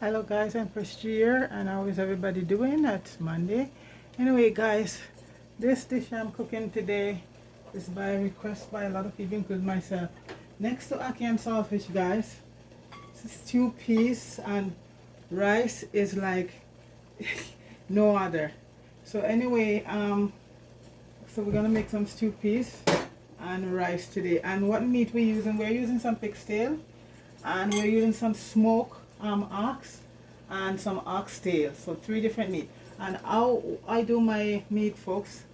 Hello guys, I'm Prestige here, and how is everybody doing? It's Monday. Anyway guys, this dish I'm cooking today is by request by a lot of people, including myself. Next to ackee and saltfish guys, stew peas and rice is like no other. So anyway, so we're gonna make some stew peas and rice today. And what meat we're using some pig's tail, and we're using some smoked ox and some oxtail. So 3 different meat. And how I do my meat, folks,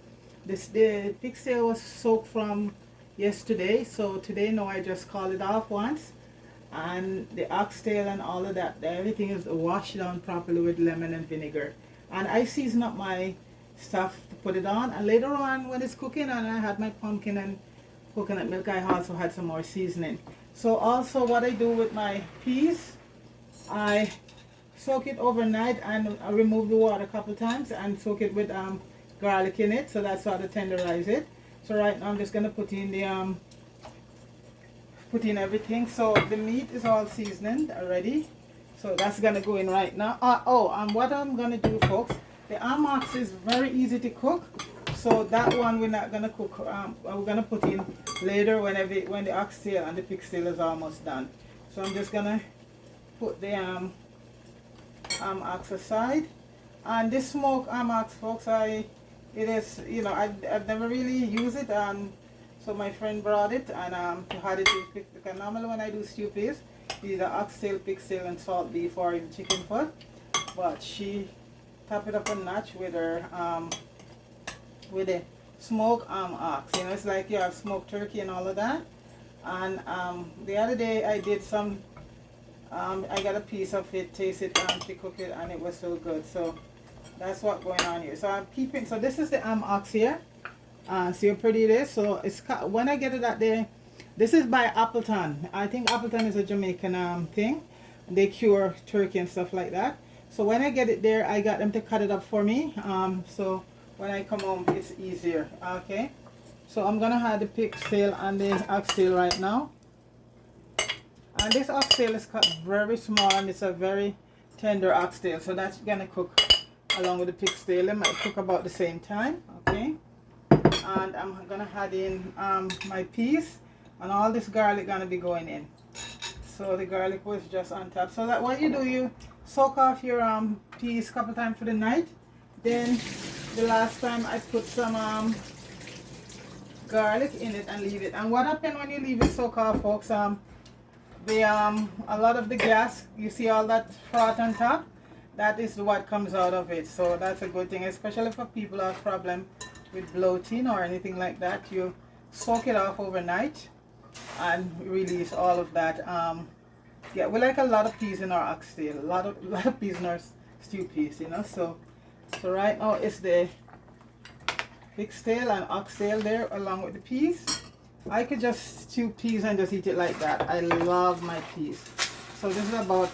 the pig's tail was soaked from yesterday, so today now I just call it off once, and the oxtail and all of that, everything is washed down properly with lemon and vinegar. And I season up my stuff to put it on, and later on when it's cooking and I had my pumpkin and coconut milk, I also had some more seasoning. So also what I do with my peas, I soak it overnight and I remove the water a couple times and soak it with garlic in it, so that's how to tenderize it. So right now I'm just gonna put in the put in everything. So the meat is all seasoned already, so that's gonna go in right now. And what I'm gonna do, folks, the ox is very easy to cook, so that one we're not gonna cook. We're gonna put in later when the oxtail and the pig's tail is almost done. So I'm just gonna put the ox aside. And this smoked ox, folks, I've never really used it, so my friend brought it, and had it with because normally when I do stew peas, either oxtail, pig's tail, and salt beef or even chicken foot, but she top it up a notch with her with the smoked ox. It's like you have smoked turkey and all of that. And the other day I did some I got a piece of it, taste it, to cook it, and it was so good. So that's what's going on here. So I'm keeping, so this is the ox here. See how pretty it is. So it's, when I get it out there, this is by Appleton. I think Appleton is a Jamaican thing. They cure turkey and stuff like that. So when I get it there, I got them to cut it up for me. So when I come home, it's easier. Okay. So I'm gonna have the pig's tail and the oxtail right now. And this oxtail is cut very small, and it's a very tender oxtail, so that's gonna cook along with the pig's tail. They might cook about the same time. Okay. And I'm gonna add in my peas, and all this garlic gonna be going in. So the garlic was just on top. So that what you do, you soak off your peas a couple times for the night. Then the last time I put some garlic in it and leave it. And what happens when you leave it soak off, folks? A lot of the gas, you see all that froth on top, that is what comes out of it. So that's a good thing, especially for people who have problem with bloating or anything like that. You soak it off overnight and release all of that. Yeah, we like a lot of peas in our oxtail, a lot of peas in our stew peas, So right now it's the pig's tail and oxtail there along with the peas. I could just stew peas and just eat it like that. I love my peas. So this is about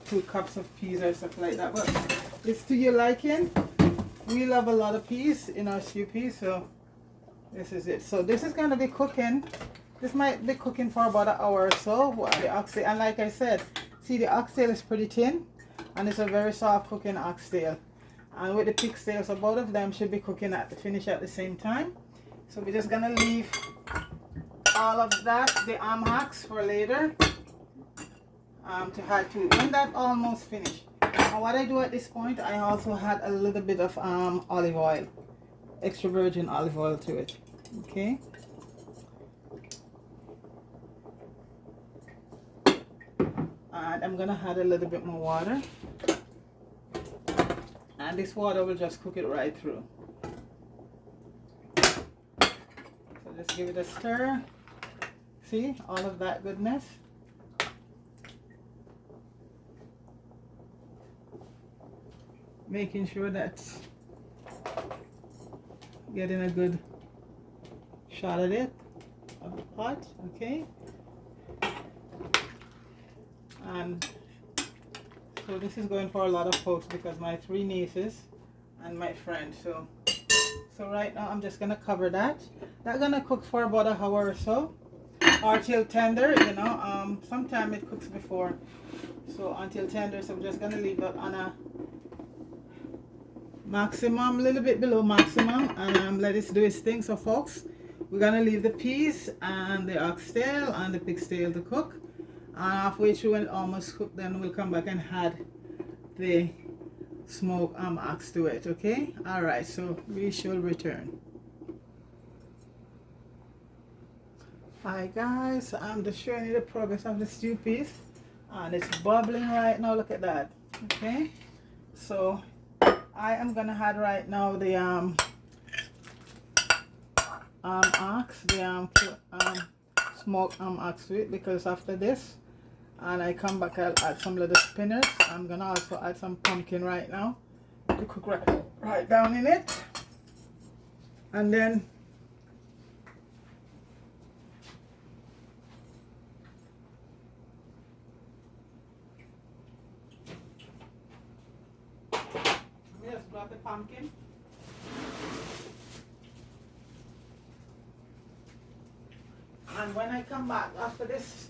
2 cups of peas or stuff like that. But it's to your liking. We love a lot of peas in our stew peas, so this is it. So this is going to be cooking. This might be cooking for about an hour or so. The oxtail, and like I said, see, the oxtail is pretty thin, and it's a very soft cooking oxtail. And with the pig's tail, so both of them should be cooking finish at the same time. So we're just gonna leave all of that, the ox, for later to add to it when that almost finished. And what I do at this point, I also had a little bit of olive oil, extra virgin olive oil to it. Okay. And I'm gonna add a little bit more water, and this water will just cook it right through. Just give it a stir. See all of that goodness. Making sure that getting a good shot at it, of the pot. Okay. And so this is going for a lot of folks because my 3 nieces and my friend. So right now I'm just gonna cover that. That's gonna cook for about an hour or so. or till tender, you know. Sometime it cooks before, so until tender. So I'm just gonna leave that on a maximum, a little bit below maximum, and let it do its thing. So folks, we're gonna leave the peas and the oxtail and the pig's tail to cook, and halfway through when it almost cooked, then we'll come back and add the smoked ox to it. Okay, all right, so we shall return. Hi guys, I'm just showing you the progress of the stew peas, and it's bubbling right now. Look at that. Okay, so I am gonna add right now the ox, the smoked ox to it, because after this, and I come back, I'll add some little spinners. I'm gonna also add some pumpkin right now to cook right down in it, and then just grab the pumpkin. And when I come back after this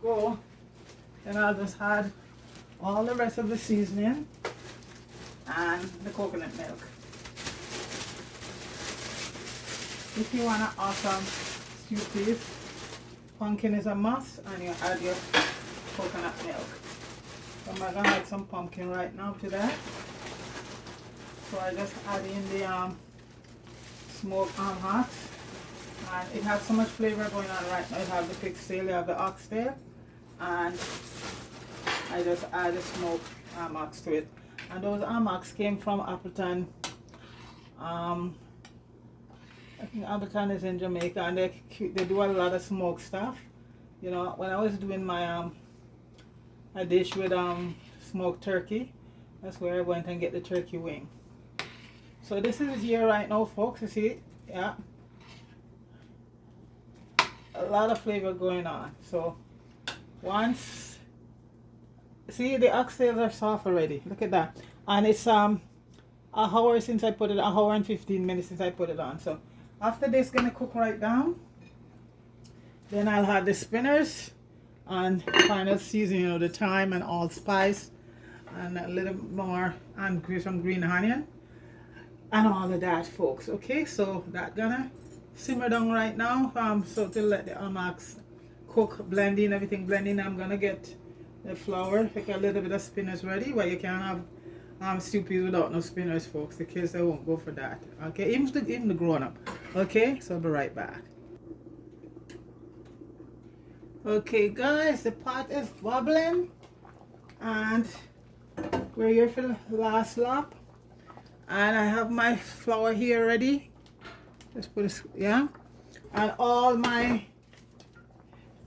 go, then I'll just add all the rest of the seasoning and the coconut milk. If you want an awesome stew peas, pumpkin is a must, and you add your coconut milk. So I'm gonna add some pumpkin right now to that. So I just add in the smoked ox, and it has so much flavor going on right now. You have the pig's tail, you have the oxtail, and I just add the smoked ox to it. And those ox came from Appleton. I think Appleton is in Jamaica, and they do a lot of smoked stuff. You know, when I was doing my a dish with smoked turkey, that's where I went and get the turkey wing. So this is here right now, folks. You see it? Yeah, a lot of flavor going on. So once, see, the oxtails are soft already. Look at that. And it's an hour since I put it, an hour and 15 minutes since I put it on. So after this, gonna cook right down. Then I'll have the spinners and final seasoning, you know, the thyme and allspice and a little more, and some green onion and all of that, folks. Okay, so that gonna simmer down right now. So to let the ox cook, blending everything, blending. I'm gonna get the flour, like a little bit of spinners ready. Well, you can't have stew peas without no spinners, folks. The kids, they won't go for that. Okay, even the grown up. Okay, so I'll be right back. Okay guys, the pot is bubbling, and we're here for the last lap, and I have my flour here ready. Let's put this, yeah, and all my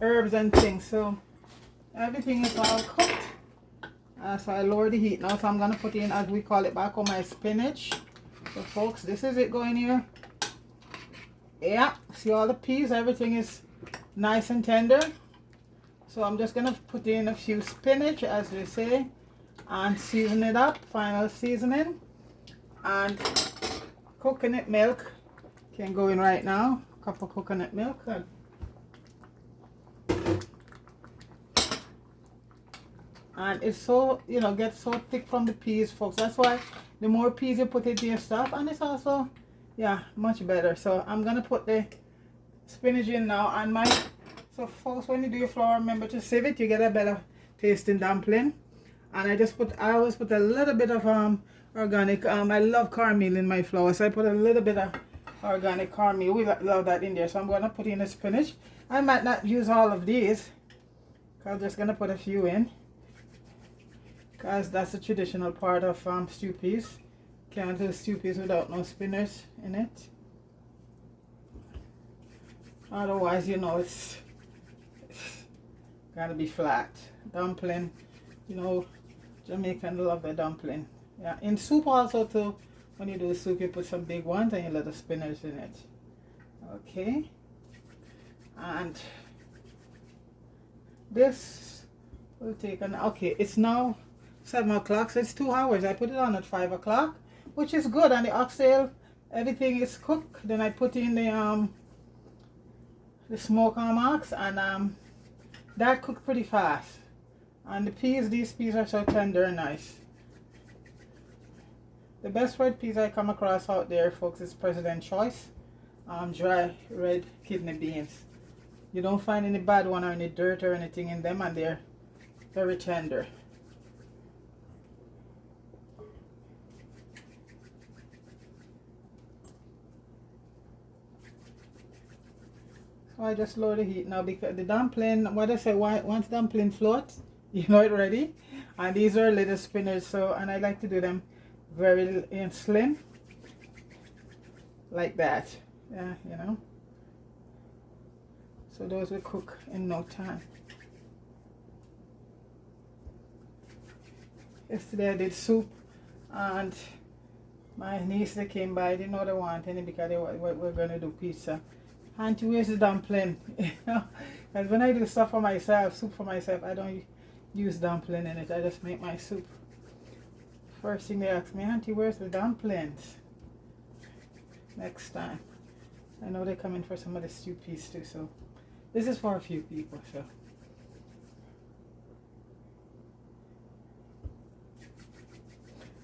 herbs and things. So everything is all cooked. So I lower the heat now. So I'm gonna put in, as we call it back home, my spinach. So folks, this is it going here. Yeah, see all the peas, everything is nice and tender. So I'm just gonna put in a few spinach, as they say, and season it up, final seasoning. And coconut milk can go in right now. A cup of coconut milk. And it's so, you know, gets so thick from the peas, folks. That's why the more peas you put into your stuff, and it's also, yeah, much better. So I'm gonna put the spinach in now, and my, so folks, when you do your flour, remember to sieve it. You get a better tasting dumpling. And I always put a little bit of organic. I love cornmeal in my flour, so I put a little bit of organic cornmeal. We love that in there. So I'm gonna put in the spinach. I might not use all of these, I'm just gonna put a few in, because that's the traditional part of stew peas. Can't do stew peas without no spinners in it. Otherwise, you know, it's gotta be flat. Dumpling, you know, Jamaican love the dumpling. Yeah, in soup also too. When you do soup, you put some big ones and you let the spinners in it. Okay, and this will take an, okay, it's now 7 o'clock, so it's 2 hours. I put it on at 5 o'clock, which is good. And the oxtail, everything is cooked. Then I put in the the smoke marks, and that cooked pretty fast. And the peas, these peas are so tender and nice. The best red peas I come across out there, folks, is President Choice. Dry red kidney beans. You don't find any bad one or any dirt or anything in them, and they're very tender. So I just lower the heat now, because the dumpling, what I say, once dumpling floats, you know it ready. And these are little spinach, so, and I like to do them very slim, like that. Yeah, you know. So those will cook in no time. Yesterday I did soup, and my niece, they came by. I didn't know they want any because they were going to do pizza. Auntie, where's the dumpling? You know, because when I do stuff for myself, soup for myself, I don't use dumpling in it. I just make my soup. First thing they ask me, Auntie, where's the dumplings? Next time. I know they're coming for some of the stew peas too, so this is for a few people, so.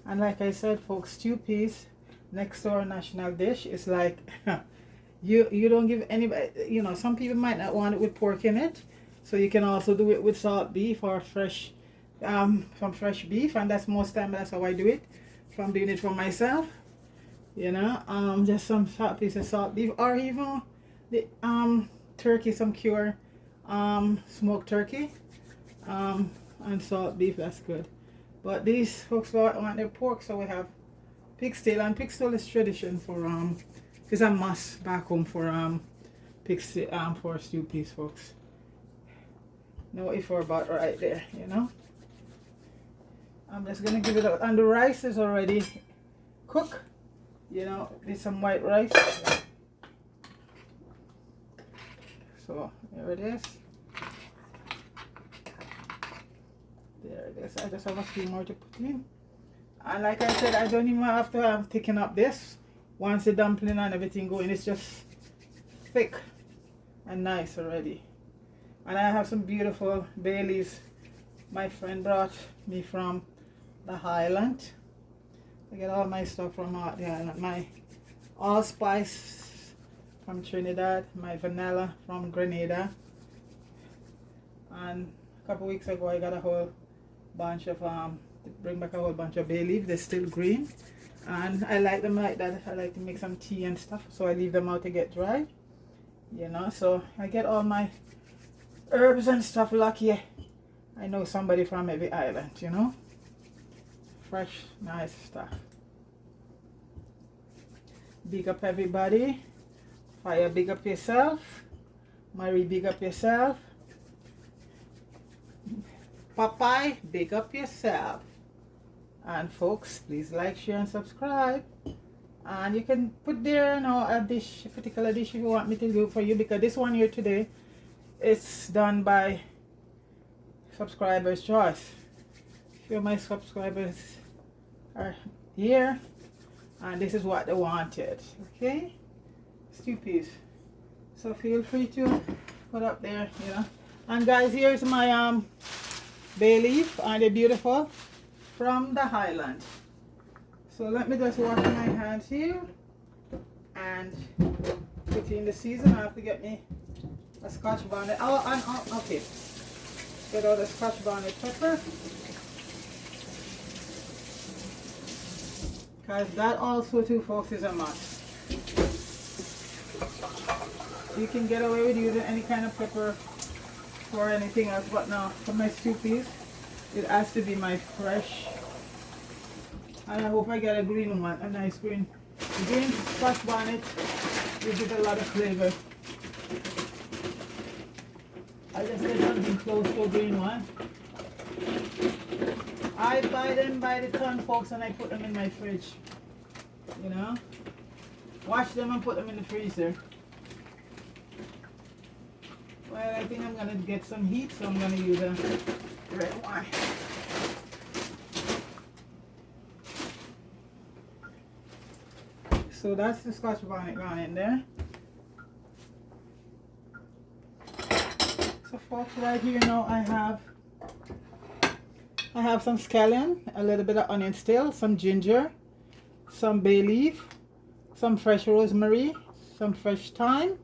And like I said, folks, stew peas, next door national dish, is like you don't give anybody, you know, some people might not want it with pork in it, so you can also do it with salt beef or fresh some fresh beef, and that's most time that's how I do it. If I'm doing it for myself, you know, just some piece of salt beef, or even the turkey, some cured smoked turkey, and salt beef, that's good. But these folks want their pork, so we have pig tail, and pig tail is tradition for it's a must back home for pig for stew peas, folks. No if or but right there, you know. I'm just gonna give it out, and the rice is already cooked. You know, there's some white rice. So there it is. There it is. I just have a few more to put in. And like I said, I don't even have to have taken up this. Once the dumpling and everything go in, it's just thick and nice already. And I have some beautiful bay leaves my friend brought me from the Highland. I get all my stuff from the island. My allspice from Trinidad, my vanilla from Grenada, and a couple weeks ago I got a whole bunch of bring back a whole bunch of bay leaf. They're still green, and I like them like that. I like to make some tea and stuff, so I leave them out to get dry, you know. So I get all my herbs and stuff lucky. I know somebody from every island, you know. Fresh, nice stuff. Big up everybody. Fire, big up yourself. Marie, big up yourself. Popeye, big up yourself. And folks, please like, share, and subscribe. And you can put there, you know, a dish, a particular dish if you want me to do for you, because this one here today, it's done by subscribers' choice. A few of my subscribers are here, and this is what they wanted. Okay, stew peas. So feel free to put up there, you know. And guys, here's my bay leaf. Aren't they beautiful? From the Highland. So let me just wash my hands here and put in the season. I have to get me a Scotch bonnet. Okay. Get out the Scotch bonnet pepper. Because that also too, folks, is a must. You can get away with using any kind of pepper for anything else, but now for my stew peas, it has to be my fresh. And I hope I get a green one, a nice green. Green Scotch bonnet gives it a lot of flavor. I just get something close to a green one. I buy them by the ton, folks, and I put them in my fridge. You know? Wash them and put them in the freezer. Well, I think I'm going to get some heat, so I'm going to use a red one. So that's the Scotch bonnet gone in there. So folks, right here now I have some scallion, a little bit of onion still, some ginger, some bay leaf, some fresh rosemary, some fresh thyme,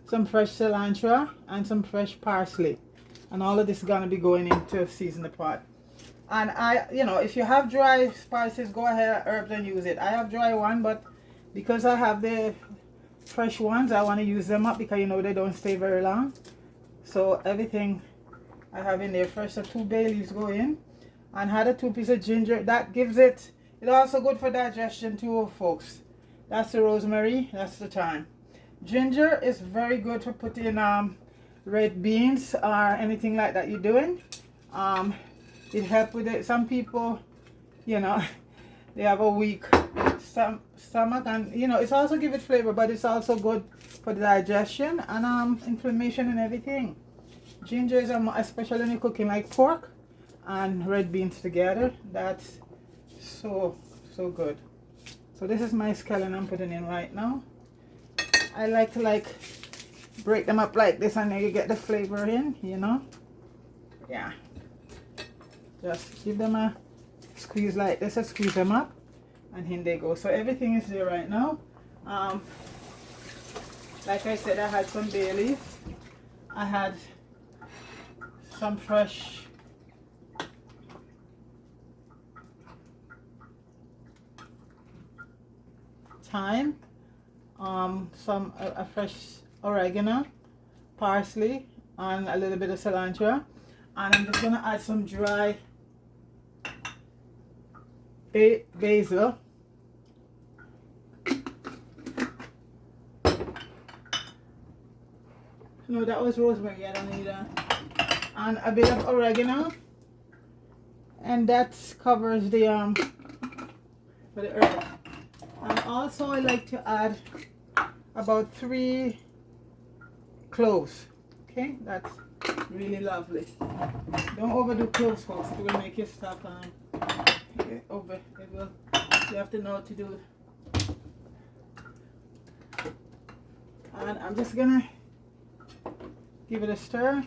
some fresh cilantro, and some fresh parsley. And all of this is gonna be going into season the pot. And if you have dry spices, go ahead, herbs, and use it. I have dry one, but because I have the fresh ones, I want to use them up because they don't stay very long. So everything I have in there. First, the 2 bay leaves go in, and had a 2 pieces of ginger. That gives it's also good for digestion too, folks. That's the rosemary. That's the thyme. Ginger is very good for putting red beans or anything like that you're doing. It helps with it. Some people, they have a weak stomach, and it's also give it flavor, but it's also good for the digestion and inflammation and everything. Ginger is especially when you're cooking like pork and red beans together. That's so good. So this is my scallion I'm putting in right now. I like to break them up like this, and then you get the flavor in, yeah. Just give them a squeeze like this, and squeeze them up, and in they go. So everything is there right now. Like I said, I had some bay leaf. I had some fresh thyme, some a fresh oregano, parsley, and a little bit of cilantro. And I'm just gonna add some dry basil. No, that was rosemary. I don't need that. And a bit of oregano, and that covers the for the herb. And also I like to add about 3 cloves. Okay, that's really lovely. Don't overdo cloves, folks. It will make your stuff over. It will. You have to know what to do. And I'm just gonna give it a stir.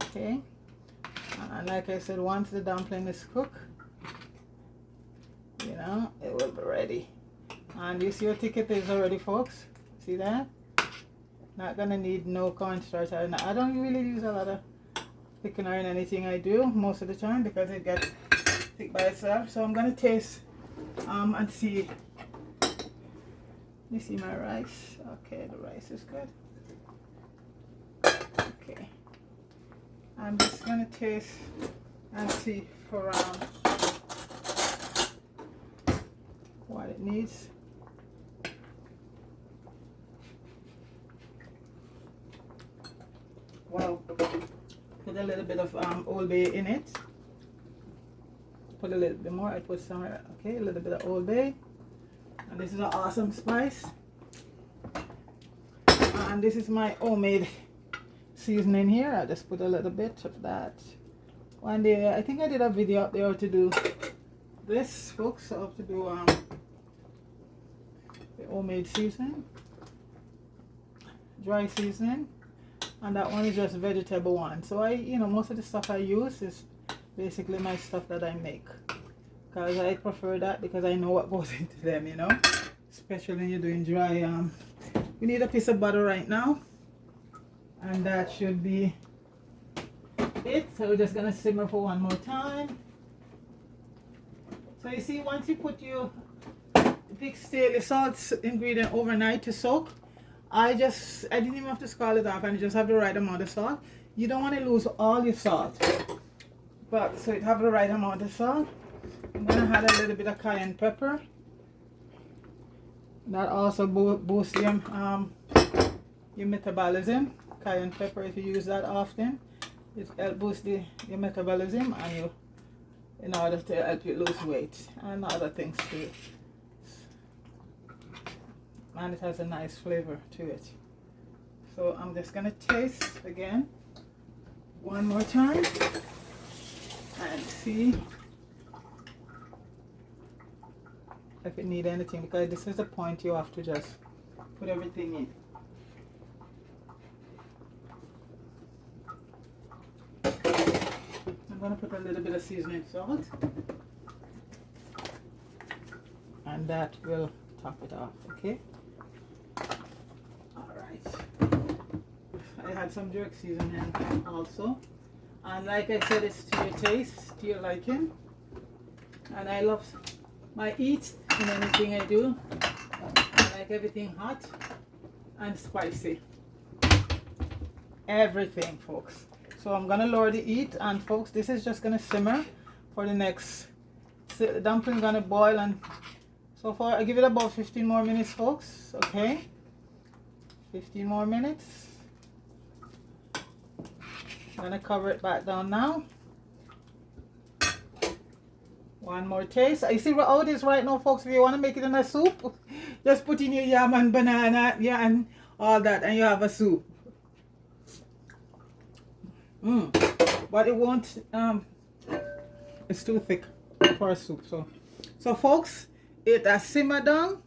Okay. And like I said, once the dumpling is cooked, it will be ready. And you see how thick it is already, folks. See that? Not gonna need no cornstarch. I don't really use a lot of thickener in anything I do most of the time because it gets thick by itself. So I'm gonna taste and see. You see my rice? Okay, the rice is good. Okay. I'm just gonna taste and see for what it needs. Wow. Put a little bit of Old Bay in it. Put a little bit more. I put some. Okay, a little bit of Old Bay. And this is an awesome spice. And this is my homemade seasoning here. I just put a little bit of that. One day, I think I did a video up there to do this, folks. So to do the homemade seasoning, dry seasoning, and that one is just vegetable one. So most of the stuff I use is basically my stuff that I make, because I prefer that because I know what goes into them, especially when you're doing dry. We need a piece of butter right now, and that should be it. So we're just gonna simmer for one more time. So you see, once you put your the salt ingredient overnight to soak, I didn't even have to scald it off, and you just have the right amount of salt. You don't want to lose all your salt, but so you have the right amount of salt. I'm gonna add a little bit of cayenne pepper. That also boosts your metabolism. Cayenne pepper, if you use that often, it helps boost your metabolism and in order to help you lose weight and other things too. And it has a nice flavor to it. So I'm just gonna taste again one more time and see. if it need anything, because this is the point you have to just put everything in. I'm going to put a little bit of seasoning salt, and that will top it off, okay? Alright. I had some jerk seasoning also. And like I said, it's to your taste, to your liking. And I love my eats in anything I do. I like everything hot and spicy. Everything, folks. So I'm gonna lower the heat, and folks, this is just gonna simmer for the next. The dumpling gonna boil, and so far I give it about 15 more minutes, folks. Okay, 15 more minutes. I'm gonna cover it back down now. One more taste. You see how it is right now, folks. If you want to make it in a soup, just put in your yam and banana, yeah, and all that, and you have a soup. But it won't. It's too thick for a soup. So folks, it has simmered down,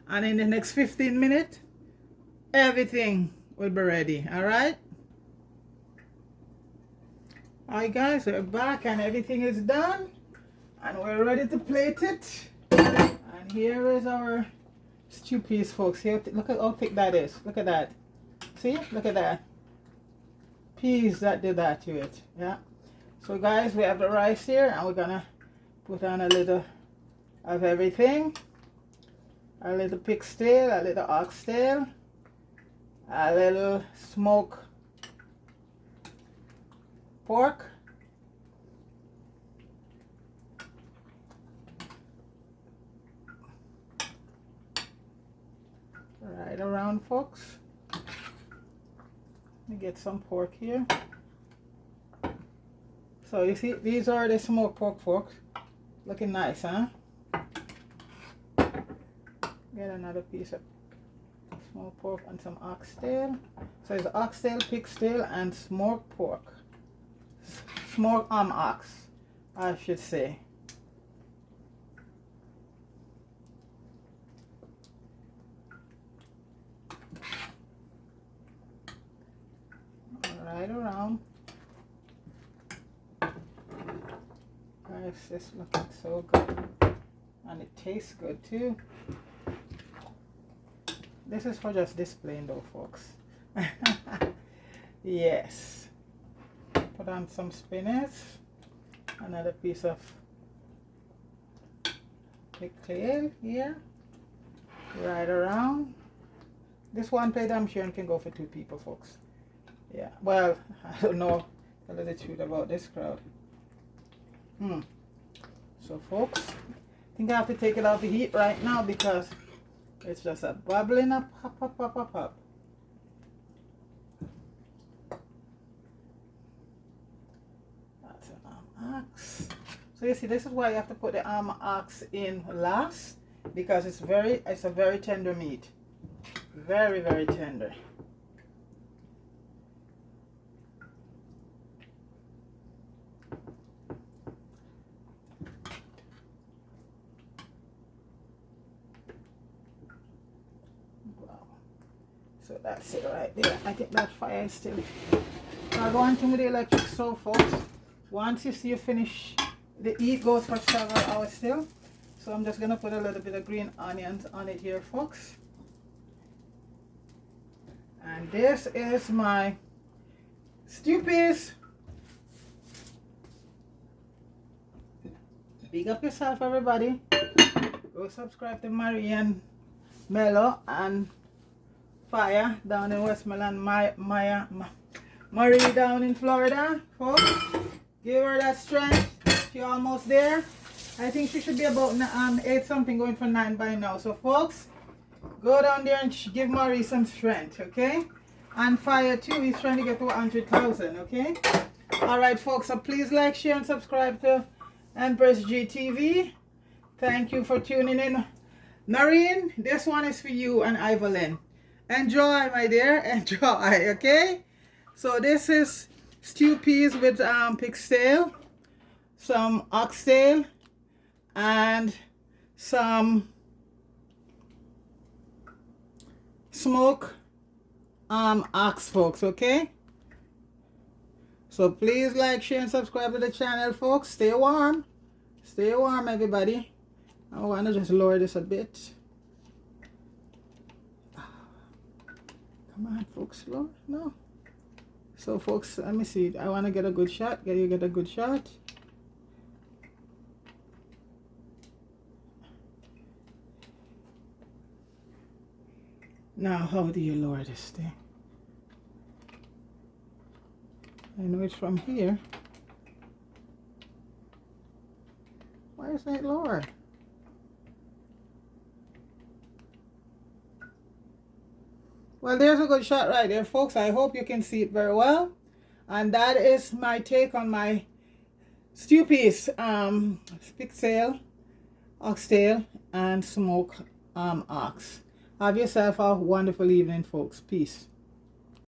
and in the next 15 minutes, everything will be ready. All right. Alright guys, we're back and everything is done, and we're ready to plate it. And here is our stew piece, folks. Here, look at how thick that is. Look at that. See? Look at that. Peas that did that to it. Yeah. So guys, we have the rice here, and we're gonna put on a little of everything. A little pig's tail, a little oxtail, a little smoked pork, right around, folks. Let me get some pork here. So you see, these are the smoked pork forks. Looking nice, huh? Get another piece of smoked pork and some oxtail. So it's oxtail, pig's tail, and smoked pork. Smoked ox, I should say. Right around. Guys, this is looking so good, and it tastes good too. This is for just displaying though, folks. Yes. Put on some spinach, another piece of pigtail here, right around. This one plate I'm sure can go for 2 people, folks. Yeah, well, I don't know, tell you the truth about this crowd. So folks, I think I have to take it off the heat right now because it's just a bubbling up, pop. Ox. So you see, this is why you have to put the ox in last, because it's a very tender meat, very tender. Wow. So that's it right there. I think that fire is still. I'll go on to the electric stove, folks. Once you see you finish, the heat goes for several hours still. So I'm just going to put a little bit of green onions on it here, folks. And this is my stew piece. Big up yourself, everybody. Go subscribe to Marie and Mello and Fire down in Westmoreland, Marie down in Florida, folks. Give her that strength. She's almost there. I think she should be about 8 something, going for 9 by now. So folks, go down there and give Marie some strength, okay? And Fire too, he's trying to get to 100,000, okay? Alright folks, so please like, share and subscribe to Empress GTV. Thank you for tuning in. Noreen, this one is for you and Evelyn. Enjoy, my dear, enjoy, okay? So this is stew peas with pig's tail, some oxtail, and some smoke ox, folks. Okay, so please like, share, and subscribe to the channel, folks. Stay warm, everybody. I want to just lower this a bit. Come on, folks, lower. No. So folks, let me see. I want to get a good shot. Get a good shot. Now, how do you lower this thing? I know it's from here. Why is that lower? Well, there's a good shot right there, folks. I hope you can see it very well. And that is my take on my stew piece, pigtail, oxtail, and smoked ox. Have yourself a wonderful evening, folks. Peace.